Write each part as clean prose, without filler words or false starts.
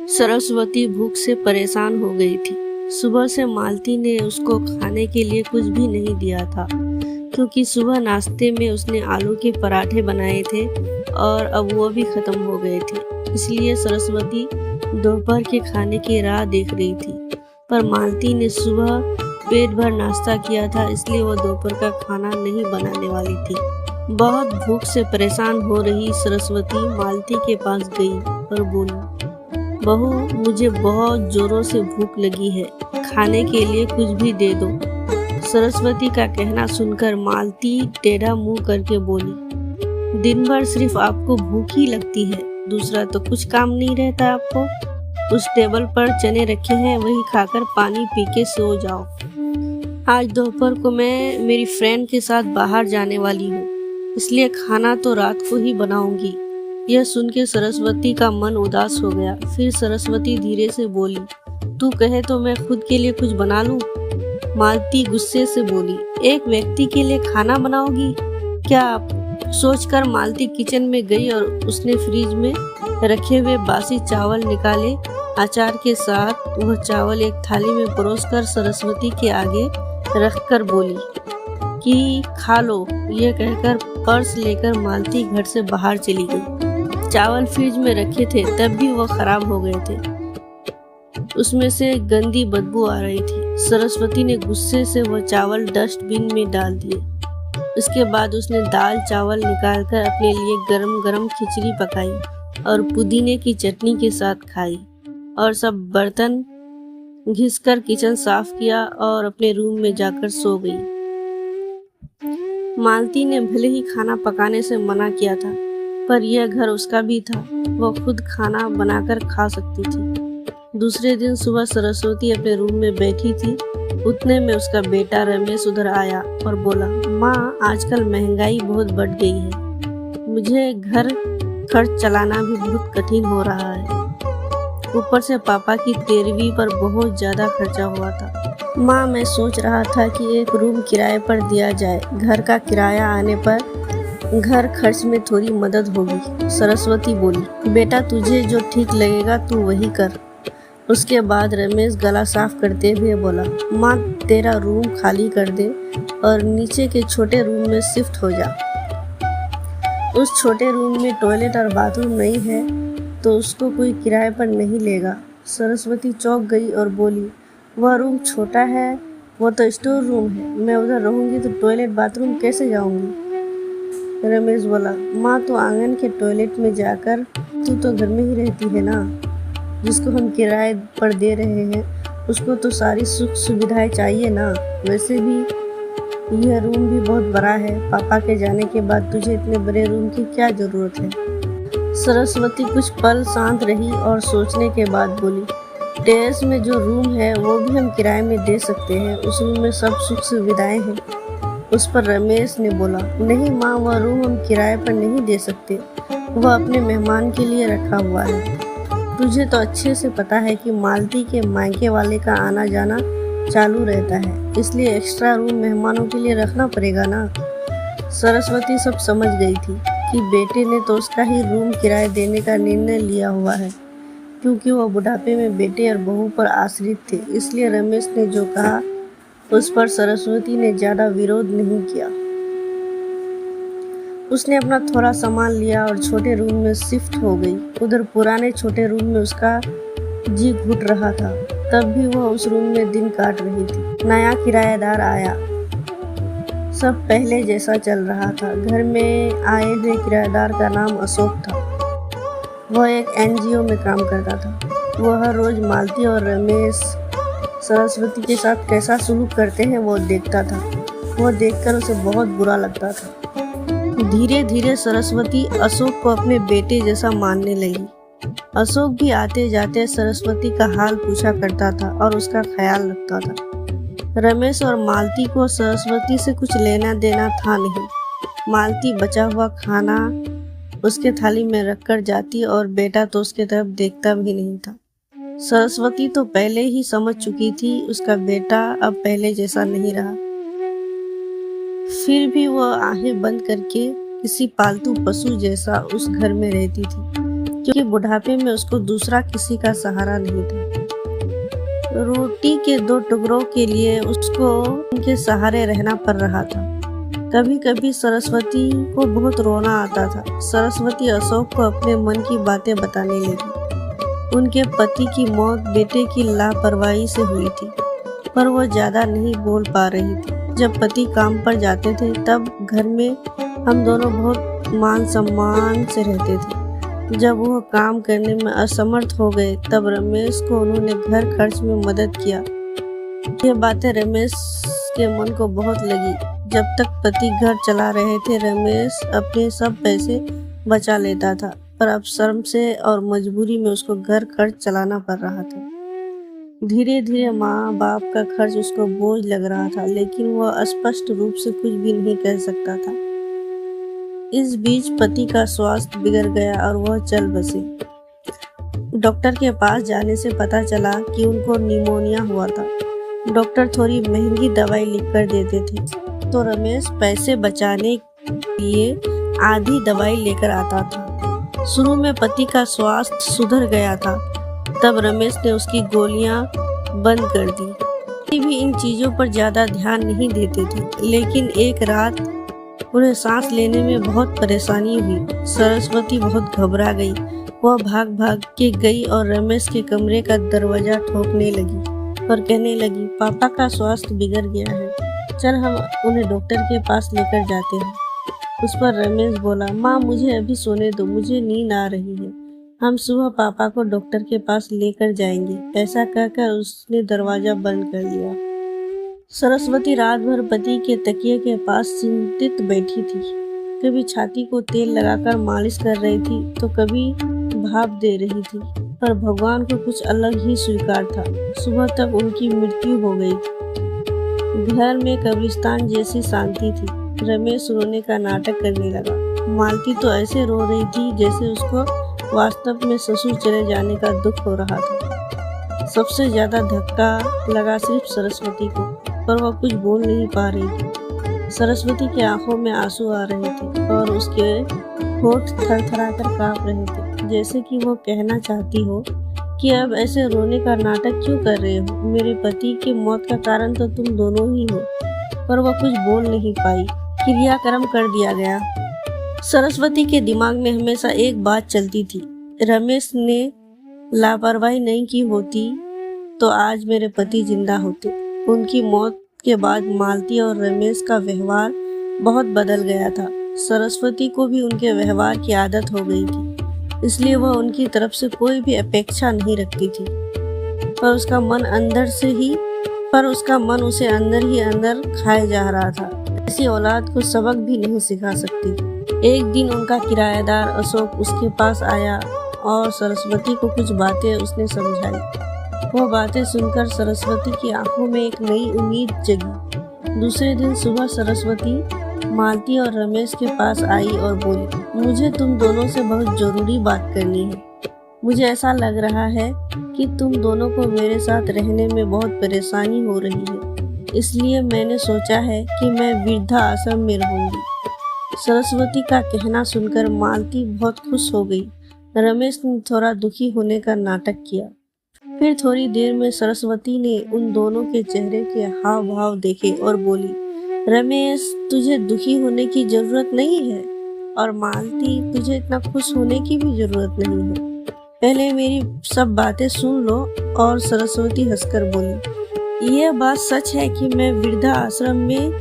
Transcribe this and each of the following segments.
सरस्वती भूख से परेशान हो गई थी। सुबह से मालती ने उसको खाने के लिए कुछ भी नहीं दिया था, क्योंकि सुबह नाश्ते में उसने आलू के पराठे बनाए थे और अब वो भी खत्म हो गए थे। इसलिए सरस्वती दोपहर के खाने की राह देख रही थी। पर मालती ने सुबह पेट भर नाश्ता किया था, इसलिए वो दोपहर का खाना नहीं बनाने वाली थी। बहुत भूख से परेशान हो रही सरस्वती मालती के पास गई और बोली, बहू, मुझे बहुत जोरों से भूख लगी है, खाने के लिए कुछ भी दे दो। सरस्वती का कहना सुनकर मालती टेढ़ा मुंह करके बोली, दिन भर सिर्फ आपको भूख ही लगती है, दूसरा तो कुछ काम नहीं रहता आपको। उस टेबल पर चने रखे हैं, वही खाकर पानी पी के सो जाओ। आज दोपहर को मैं मेरी फ्रेंड के साथ बाहर जाने वाली हूँ, इसलिए खाना तो रात को ही बनाऊंगी। यह सुन के सरस्वती का मन उदास हो गया। फिर सरस्वती धीरे से बोली, तू कहे तो मैं खुद के लिए कुछ बना लूं। मालती गुस्से से बोली, एक व्यक्ति के लिए खाना बनाओगी क्या आप? सोचकर मालती किचन में गई और उसने फ्रिज में रखे हुए बासी चावल निकाले। अचार के साथ वह चावल एक थाली में परोसकर सरस्वती के आगे रखकर बोली कि खा लो। यह कहकर पर्स लेकर मालती घर से बाहर चली गई। चावल फ्रिज में रखे थे तब भी वो खराब हो गए थे, उसमें से गंदी बदबू आ रही थी। सरस्वती ने गुस्से से वह चावल डस्टबिन में डाल दिए। उसके बाद उसने दाल चावल निकालकर अपने लिए गरम गरम खिचड़ी पकाई और पुदीने की चटनी के साथ खाई और सब बर्तन घिसकर किचन साफ किया और अपने रूम में जाकर सो गई। मालती ने भले ही खाना पकाने से मना किया था, पर यह घर उसका भी था, वो खुद खाना बनाकर खा सकती थी। दूसरे दिन सुबह सरस्वती अपने रूम में बैठी थी, उतने में उसका बेटा रमेश उधर आया और बोला, माँ, आजकल महंगाई बहुत बढ़ गई है, मुझे घर खर्च चलाना भी बहुत कठिन हो रहा है। ऊपर से पापा की 13वीं पर बहुत ज्यादा खर्चा हुआ था। माँ, मैं सोच रहा था कि एक रूम किराए पर दिया जाए, घर का किराया आने पर घर खर्च में थोड़ी मदद होगी। सरस्वती बोली, बेटा, तुझे जो ठीक लगेगा तू वही कर। उसके बाद रमेश गला साफ करते हुए बोला, माँ, तेरा रूम खाली कर दे और नीचे के छोटे रूम में शिफ्ट हो जा। उस छोटे रूम में टॉयलेट और बाथरूम नहीं है तो उसको कोई किराए पर नहीं लेगा। सरस्वती चौंक गई और बोली, वह रूम छोटा है, वो तो स्टोर रूम है, मैं उधर रहूंगी तो टॉयलेट बाथरूम कैसे जाऊंगी? रमेश बोला, माँ, तो आंगन के टॉयलेट में जाकर, तू तो घर में ही रहती है ना, जिसको हम किराए पर दे रहे हैं उसको तो सारी सुख सुविधाएं चाहिए ना। वैसे भी यह रूम भी बहुत बड़ा है, पापा के जाने के बाद तुझे इतने बड़े रूम की क्या जरूरत है? सरस्वती कुछ पल शांत रही और सोचने के बाद बोली, टेरेस में जो रूम है वो भी हम किराए में दे सकते हैं, उस रूम में सब सुख सुविधाएं हैं। उस पर रमेश ने बोला, नहीं माँ, वह रूम हम किराए पर नहीं दे सकते, वह अपने मेहमान के लिए रखा हुआ है। तुझे तो अच्छे से पता है कि मालती के मायके वाले का आना जाना चालू रहता है, इसलिए एक्स्ट्रा रूम मेहमानों के लिए रखना पड़ेगा ना। सरस्वती सब समझ गई थी कि बेटे ने तो उसका ही रूम किराए देने का निर्णय लिया हुआ है, क्योंकि वह बुढ़ापे में बेटे और बहू पर आश्रित थे। इसलिए रमेश ने जो कहा उस पर सरस्वती ने ज्यादा विरोध नहीं किया। उसने अपना थोड़ा सामान लिया और छोटे रूम में शिफ्ट हो गई। उधर पुराने छोटे रूम में उसका जी घुट रहा था, तब भी वह उस रूम में दिन काट रही थी। नया किराएदार आया, सब पहले जैसा चल रहा था। घर में आए हुए किराएदार का नाम अशोक था। वह एक NGO में काम करता था। वह हर रोज मालती और रमेश सरस्वती के साथ कैसा सलूक करते हैं वो देखता था। वह देखकर उसे बहुत बुरा लगता था। धीरे धीरे सरस्वती अशोक को अपने बेटे जैसा मानने लगी। अशोक भी आते जाते सरस्वती का हाल पूछा करता था और उसका ख्याल रखता था। रमेश और मालती को सरस्वती से कुछ लेना देना था नहीं। मालती बचा हुआ खाना उसके थाली में रखकर जाती और बेटा तो उसके तरफ देखता भी नहीं था। सरस्वती तो पहले ही समझ चुकी थी उसका बेटा अब पहले जैसा नहीं रहा। फिर भी वह आंखें बंद करके किसी पालतू पशु जैसा उस घर में रहती थी, क्योंकि बुढ़ापे में उसको दूसरा किसी का सहारा नहीं था। रोटी के 2 टुकड़ों के लिए उसको उनके सहारे रहना पड़ रहा था। कभी कभी सरस्वती को बहुत रोना आता था। सरस्वती अशोक को अपने मन की बातें बताने लगी। उनके पति की मौत बेटे की लापरवाही से हुई थी, पर वो ज्यादा नहीं बोल पा रही थी। जब पति काम पर जाते थे तब घर में हम दोनों बहुत मान सम्मान से रहते थे। जब वो काम करने में असमर्थ हो गए तब रमेश को उन्होंने घर खर्च में मदद किया। ये बातें रमेश के मन को बहुत लगी। जब तक पति घर चला रहे थे रमेश अपने सब पैसे बचा लेता था, पर अब शर्म से और मजबूरी में उसको घर खर्च चलाना पड़ रहा था। धीरे धीरे माँ बाप का खर्च उसको बोझ लग रहा था, लेकिन वह स्पष्ट रूप से कुछ भी नहीं कह सकता था। इस बीच पति का स्वास्थ्य बिगड़ गया और वह चल बसे। डॉक्टर के पास जाने से पता चला कि उनको निमोनिया हुआ था। डॉक्टर थोड़ी महंगी दवाई लिखकर देते थे, तो रमेश पैसे बचाने के लिए आधी दवाई लेकर आता था। शुरू में पति का स्वास्थ्य सुधर गया था, तब रमेश ने उसकी गोलियां बंद कर दी। पति भी इन चीजों पर ज्यादा ध्यान नहीं देते थे, लेकिन एक रात उन्हें सांस लेने में बहुत परेशानी हुई। सरस्वती बहुत घबरा गई। वह भाग भाग के गई और रमेश के कमरे का दरवाजा ठोकने लगी और कहने लगी, पापा का स्वास्थ्य बिगड़ गया है, चल हम उन्हें डॉक्टर के पास लेकर जाते हैं। उस पर रमेश बोला, माँ मुझे अभी सोने दो, मुझे नींद आ रही है, हम सुबह पापा को डॉक्टर के पास लेकर जाएंगे। ऐसा कहकर उसने दरवाजा बंद कर दिया। सरस्वती रात भर पति के तकिए के पास चिंतित बैठी थी। कभी छाती को तेल लगाकर मालिश कर रही थी तो कभी भाप दे रही थी, पर भगवान को कुछ अलग ही स्वीकार था। सुबह तक उनकी मृत्यु हो गई थी। घर में कब्रिस्तान जैसी शांति थी। रमेश रोने का नाटक करने लगा। मालती तो ऐसे रो रही थी जैसे उसको वास्तव में ससुर चले जाने का दुख हो रहा था। सबसे ज्यादा धक्का लगा सिर्फ सरस्वती को, पर वह कुछ बोल नहीं पा रही थी। सरस्वती की आंखों में आंसू आ रहे थे और उसके होठ थरथराकर कांप रहे थे, जैसे कि वो कहना चाहती हो कि अब ऐसे रोने का नाटक क्यों कर रहे हो, मेरे पति की मौत का कारण तो तुम दोनों ही हो। पर वह कुछ बोल नहीं पाई। क्रियाक्रम कर दिया गया। सरस्वती के दिमाग में हमेशा एक बात चलती थी, रमेश ने लापरवाही नहीं की होती तो आज मेरे पति जिंदा होते। उनकी मौत के बाद मालती और रमेश का व्यवहार बहुत बदल गया था। सरस्वती को भी उनके व्यवहार की आदत हो गई थी, इसलिए वह उनकी तरफ से कोई भी अपेक्षा नहीं रखती थी। पर उसका मन उसे अंदर ही अंदर खाए जा रहा था। ऐसी औलाद को सबक भी नहीं सिखा सकती। एक दिन उनका किराएदार अशोक उसके पास आया और सरस्वती को कुछ बातें उसने समझाई। वह बातें सुनकर सरस्वती की आंखों में एक नई उम्मीद जगी। दूसरे दिन सुबह सरस्वती मालती और रमेश के पास आई और बोली, मुझे तुम दोनों से बहुत जरूरी बात करनी है। मुझे ऐसा लग रहा है कि तुम दोनों को मेरे साथ रहने में बहुत परेशानी हो रही है, इसलिए मैंने सोचा है कि मैं वृद्धा आश्रम में रहूंगी। सरस्वती का कहना सुनकर मालती बहुत खुश हो गई। रमेश ने थोड़ा दुखी होने का नाटक किया। फिर थोड़ी देर में सरस्वती ने उन दोनों के चेहरे के हाव भाव देखे और बोली, रमेश तुझे दुखी होने की जरूरत नहीं है और मालती तुझे इतना खुश होने की भी जरूरत नहीं है। पहले मेरी सब बातें सुन लो। और सरस्वती हंसकर बोली, यह बात सच है कि मैं वृद्धा आश्रम में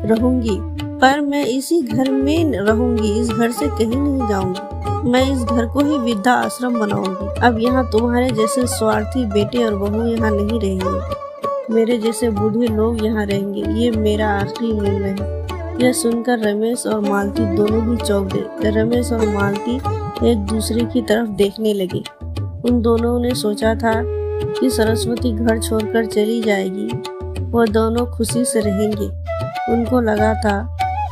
रहूंगी, पर मैं इसी घर में रहूंगी, इस घर से कहीं नहीं जाऊंगी। मैं इस घर को ही वृद्धा आश्रम बनाऊंगी। अब यहाँ तुम्हारे जैसे स्वार्थी बेटे और बहू यहाँ नहीं रहेंगे, मेरे जैसे बूढ़े लोग यहाँ रहेंगे। ये मेरा आखिरी निर्णय है। यह सुनकर रमेश और मालती दोनों ही चौंक गए। रमेश और मालती एक दूसरे की तरफ देखने लगे। उन दोनों ने सोचा था कि सरस्वती घर छोड़कर चली जाएगी, वह दोनों खुशी से रहेंगे। उनको लगा था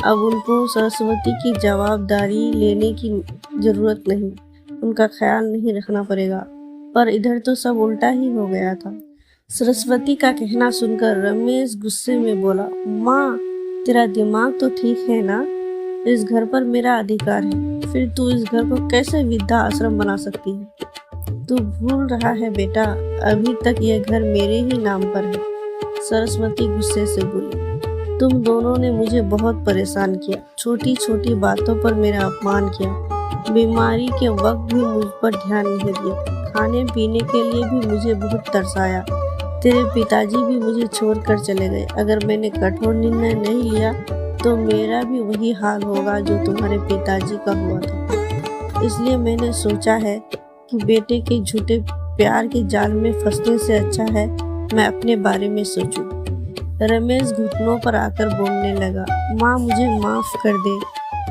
अब उनको सरस्वती की जवाबदारी लेने की जरूरत नहीं, उनका ख्याल नहीं रखना पड़ेगा। पर इधर तो सब उल्टा ही हो गया था। सरस्वती का कहना सुनकर रमेश गुस्से में बोला, माँ तेरा दिमाग तो ठीक है ना, इस घर पर मेरा अधिकार है, फिर तू इस घर को कैसे वृद्धा आश्रम बना सकती है? तू भूल रहा है बेटा, अभी तक यह घर मेरे ही नाम पर है। सरस्वती गुस्से से बोली, तुम दोनों ने मुझे बहुत परेशान किया, छोटी छोटी बातों पर मेरा अपमान किया, बीमारी के वक्त भी मुझ पर ध्यान नहीं दिया, खाने पीने के लिए भी मुझे बहुत तरसाया। तेरे पिताजी भी मुझे छोड़कर चले गए। अगर मैंने कठोर निर्णय नहीं लिया तो मेरा भी वही हाल होगा जो तुम्हारे पिताजी का हुआ था। इसलिए मैंने सोचा है कि बेटे के झूठे प्यार के जाल में फंसने से अच्छा है मैं अपने बारे में सोचूं। रमेश घुटनों पर आकर बोलने लगा, माँ मुझे माफ कर दे,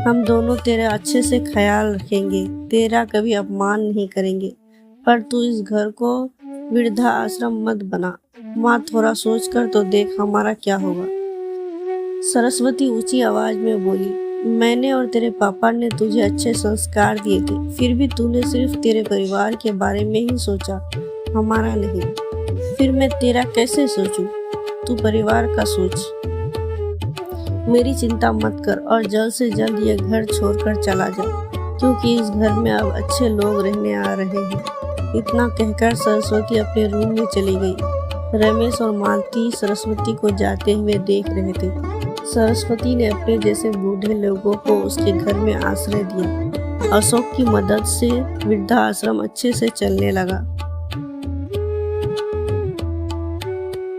हम दोनों तेरा अच्छे से ख्याल रखेंगे, तेरा कभी अपमान नहीं करेंगे, पर तू इस घर को वृद्धा आश्रम मत बना। माँ थोड़ा सोच कर तो देख हमारा क्या होगा। सरस्वती ऊंची आवाज में बोली, मैंने और तेरे पापा ने तुझे अच्छे संस्कार दिए थे, फिर भी तूने सिर्फ तेरे परिवार के बारे में ही सोचा, हमारा नहीं। फिर मैं तेरा कैसे सोचूं? तू परिवार का सोच। मेरी चिंता मत कर और जल्द से जल्द यह घर छोड़कर चला जा, क्योंकि इस घर में अब अच्छे लोग रहने आ रहे हैं। इतना कहकर सरस्वती अपने रूम में चली गई। रमेश और मालती सरस्वती को जाते हुए देख रहे थे। सरस्वती ने अपने जैसे बूढ़े लोगों को उसके घर में आश्रय दिया। अशोक की मदद से वृद्धा आश्रम अच्छे से चलने लगा।